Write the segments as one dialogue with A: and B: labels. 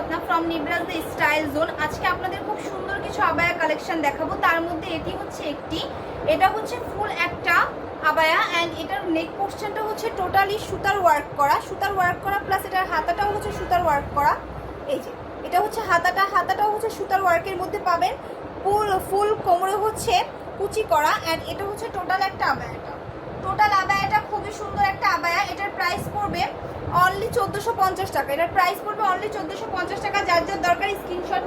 A: Ratna from Nibraj the style zone. আজকে আপনাদের খুব সুন্দর কিছু আবায়া কালেকশন দেখাবো। তার মধ্যে এটি হচ্ছে এটা হচ্ছে ফুল একটা আবায়া অ্যান্ড এটার নেক পোর্শনটা হচ্ছে টোটালি সুতার ওয়ার্ক করা প্লাস এটার হাতাটাও হচ্ছে সুতার ওয়ার্ক করা। এই যে এটা হচ্ছে হাতাটাও হচ্ছে সুতার ওয়ার্কের মধ্যে পাবেন। ফুল কোমরে হচ্ছে কুচি করা অ্যান্ড এটা হচ্ছে টোটাল আবায়াটা খুবই সুন্দর একটা আবায়া। এটার প্রাইস পড়বে অনলি 1450 টাকা। এটার প্রাইস পড়বে অনলি 1450 টাকা। যার দরকার স্ক্রিনশট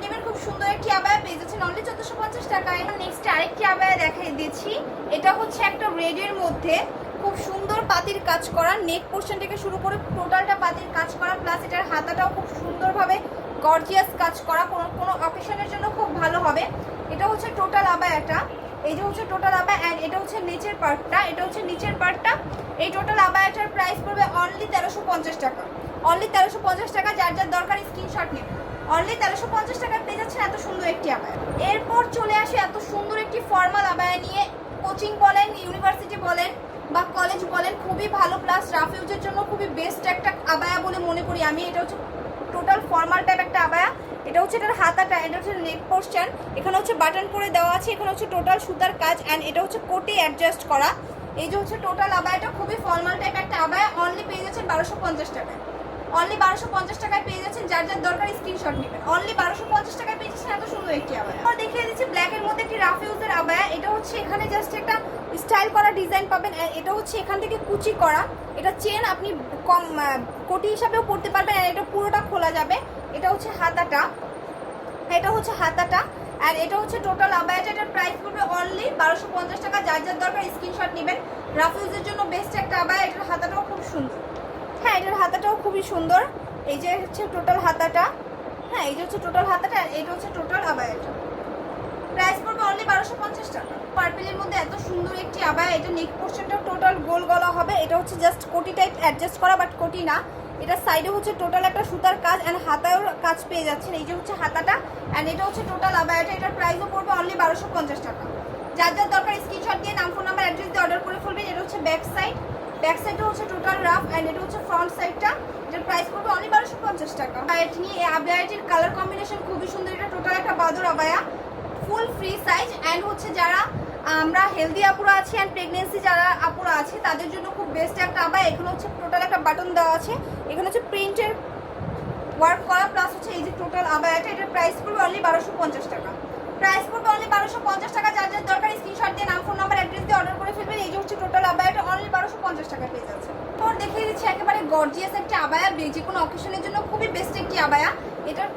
A: নেবেন, খুব সুন্দর একটি আবায়া পেয়ে যাচ্ছেন অনলি 1450 টাকা। এখন নেক্সট আরেকটি আবায়া দেখিয়ে দিচ্ছি। এটা হচ্ছে একটা রেডের মধ্যে খুব সুন্দর পাতির কাজ করা, নেক পোর্শন থেকে শুরু করে টোটালটা পাতির কাজ করা প্লাস এটার হাতাটাও খুব সুন্দরভাবে গর্জিয়াস কাজ করা, কোনো অকেশনের জন্য খুব ভালো হবে। এটা হচ্ছে টোটাল আবায়াটা। এই যে হচ্ছে টোটাল আবায়া অ্যান্ড এটা হচ্ছে নিচের পার্টটা। এই টোটাল আবায়াটার প্রাইস পড়বে অনলি 1350 টাকা। যার দরকার স্ক্রিনশট নেবেন। অনলি 1350 টাকায় পেয়ে যাচ্ছেন এত সুন্দর একটি আবায়া। এরপর চলে আসে এত সুন্দর একটি ফর্মাল আবায়া নিয়ে। কোচিং বলেন, ইউনিভার্সিটি বলেন বা কলেজ বলেন, খুবই ভালো প্লাস রাফ ইউজের জন্য খুবই বেস্ট একটা আবায়া বলে মনে করি আমি। এটা হচ্ছে টোটাল ফর্মাল টাইপ একটা আবায়া। এটা হচ্ছে এটার হাতাটা, এটা হচ্ছে নেক পোর্শন, এখানে হচ্ছে বাটন করে দেওয়া আছে, এখানে হচ্ছে টোটাল সুতার কাজ অ্যান্ড এটা হচ্ছে কোটি অ্যাডজাস্ট করা। এই যে হচ্ছে টোটাল আবায়াটা খুবই ফর্মাল টাইপ একটা আবায়া। অনলি পেয়ে যাচ্ছেন 1250 টাকায়। অনলি 1250 টাকায় পেয়ে যাচ্ছেন। যার দরকার স্ক্রিনশট নেবেন। অনলি 1250 টাকায় পেয়ে যাচ্ছেন এত সুন্দর একটি আবায়া। আর দেখিয়ে দিচ্ছি ব্ল্যাকের মধ্যে একটি রাফ ইউজের আবায়া। এটা হচ্ছে এখানে জাস্ট একটা স্টাইল করা ডিজাইন পাবেন। এটা হচ্ছে এখান থেকে কুচি করা। এটা চেন আপনি কম কোটি হিসাবেও পড়তে পারবেন আর এটা পুরোটা খোলা যাবে। এটা হচ্ছে হাতাটা আর এটা হচ্ছে টোটাল আবায়াটা। এটার প্রাইস পড়বে অনলি 1250 টাকা। যার দরকার স্ক্রিনশট নেবেন। রাফ ইউজের জন্য বেস্ট একটা আবায়া। এটার হাতাটাও খুব সুন্দর। এটার হাতাটাও খুবই সুন্দর। এই যে হচ্ছে টোটাল হাতাটা। এই যে হচ্ছে টোটাল হাতাটা আর এটা হচ্ছে টোটাল আবায়াটা। প্রাইস পড়বে অনলি 1250 টাকা। পার্পেলের মধ্যে এত সুন্দর একটি আবায়া। এটা নেক পোর্শনটা টোটাল গোল গলা হবে। এটা হচ্ছে জাস্ট কোটি টাইপ অ্যাডজাস্ট করা, বাট কোটি না। এটা সাইডে হচ্ছে টোটাল একটা সুতার কাজ অ্যান্ড হাতায়ও কাজ পেয়ে যাচ্ছেন। এই যে হচ্ছে হাতাটা অ্যান্ড এটা হচ্ছে টোটাল আবায়াটা। এটার প্রাইসও পড়বে অনলি 1250 টাকা। যার দরকার স্ক্রিনশট দিয়ে নাম, ফোন নাম্বার, অ্যাড্রেস দিয়ে অর্ডার করে ফেলবেন। এটা হচ্ছে ব্যাক সাইডটা হচ্ছে টোটাল রাফ অ্যান্ড এটা হচ্ছে ফ্রন্ট সাইডটা। এটার প্রাইস পড়বে অনলি 1250 টাকা। আবায়াটি নিয়ে এই আবায়াটির কালার কম্বিনেশন খুবই সুন্দর। এটা টোটাল একটা বাদর abaya, full free size and হচ্ছে যারা আমরা হেলদি আপুরা আছি অ্যান্ড প্রেগনেন্সি যারা আপুরা আছে তাদের জন্য খুব বেস্ট একটা আবায়া। এখানে হচ্ছে টোটাল একটা বাটন দেওয়া আছে, এখানে হচ্ছে প্রিন্টের ওয়ার্ক করা প্লাস হচ্ছে এই যে টোটাল আবায়াটা। এটার প্রাইস পড়বে অনলি 1250 টাকা। যার দরকার স্ক্রিনশট দিয়ে নাম, ফোন নাম্বার, অ্যাড্রেস দিয়ে অর্ডার করে ফেলবেন। এই যে হচ্ছে টোটাল আবায়াটা অনলি 1250 টাকা পেয়ে যাচ্ছে। পর দেখিয়ে দিচ্ছি একেবারে গর্জিয়াস একটা আবায়া, যে কোনো অকেশনের জন্য খুবই বেস্ট একটি আবায়া। এটার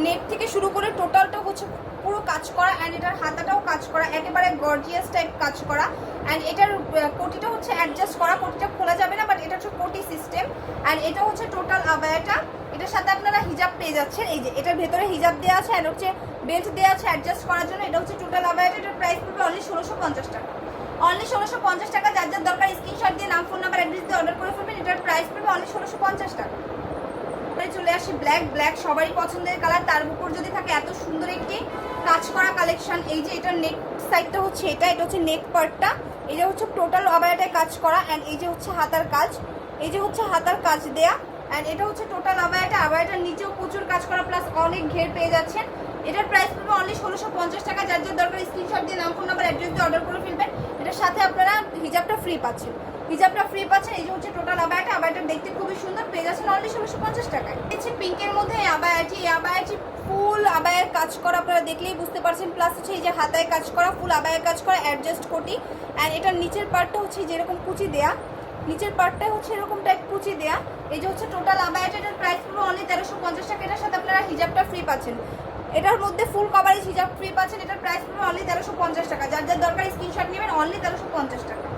A: নেক থেকে শুরু করে টোটালটা হচ্ছে পুরো কাজ করা অ্যান্ড এটার হাতাটাও কাজ করা, একেবারে গর্জিয়াস টাইপ কাজ করা অ্যান্ড এটার কোটিটা হচ্ছে অ্যাডজাস্ট করা, কোটিটা খোলা যাবে না বাট এটা হচ্ছে কোটি সিস্টেম অ্যান্ড এটা হচ্ছে টোটাল আবায়াটা। এটার সাথে আপনারা হিজাব পেয়ে যাচ্ছেন। এই যে এটার ভেতরে হিজাব দেওয়া আছে অ্যান্ড হচ্ছে বেল্ট দেওয়া আছে অ্যাডজাস্ট করার জন্য। এটা হচ্ছে টোটাল আবায়াটা। এটার প্রাইস পড়বে অনলি 1650 টাকা। অনলি 1650 টাকা। যার দরকার স্ক্রিনশট দিয়ে নাম, ফোন নাম্বার, অ্যাড্রেস দিয়ে অর্ডার করে ফেলবেন। এটার প্রাইস পড়বে অনলি 1650 টাকা। চলে আসি ব্ল্যাক সবারই পছন্দের কালার। তার উপর যদি থাকে এত সুন্দর একটি কাজ করা কালেকশন। এই যে এটার নেক সাইডটা হচ্ছে এটা হচ্ছে নেক পার্টটা। এই যে হচ্ছে টোটাল আবায়াটায় কাজ করা অ্যান্ড এই যে হচ্ছে হাতার কাজ দেয়া অ্যান্ড এটা হচ্ছে টোটাল আবায়াটার নিচেও প্রচুর কাজ করা প্লাস অনেক ঘের পেয়ে যাচ্ছেন। এটার প্রাইস পড়বে অনলি 1650 টাকা। যার দরকার স্ক্রিনশট দিয়ে নাম, ফোন নাম্বার, অ্যাড্রেস দিয়ে অর্ডার করে ফেলবেন। এটার সাথে আপনারা হিজাবটা ফ্রি পাচ্ছেন। এই যে হচ্ছে টোটাল আবায়াটা দেখতে খুবই সুন্দর পেয়ে যাচ্ছেন অনলি 1650 টাকায়। হচ্ছে পিঙ্কের মধ্যে এই আবায়াটি ফুল আবায়ের কাজ করা, আপনারা দেখলেই বুঝতে পারছেন। প্লাস হচ্ছে এই যে হাতায় কাজ করা, ফুল আবায়ের কাজ করা, অ্যাডজাস্ট কোটি অ্যান্ড এটার নিচের পার্টটা হচ্ছে যেরকম কুচি দেয়া, নিচের পার্টটাই হচ্ছে এরকম টাইপ কুচি দেয়া। এই যে হচ্ছে টোটাল আবায়াটা। এটার প্রাইস পুরো অনলি 1350 টাকা। এটার সাথে আপনারা হিজাবটা ফ্রি পাচ্ছেন। এটার মধ্যে ফুল কভারেজ হিজাব ফ্রি পাচ্ছেন। এটার প্রাইস পুরো অনলি 1350 টাকা। যার দরকার স্ক্রিনশট নেবেন। অনলি 1350 টাকা।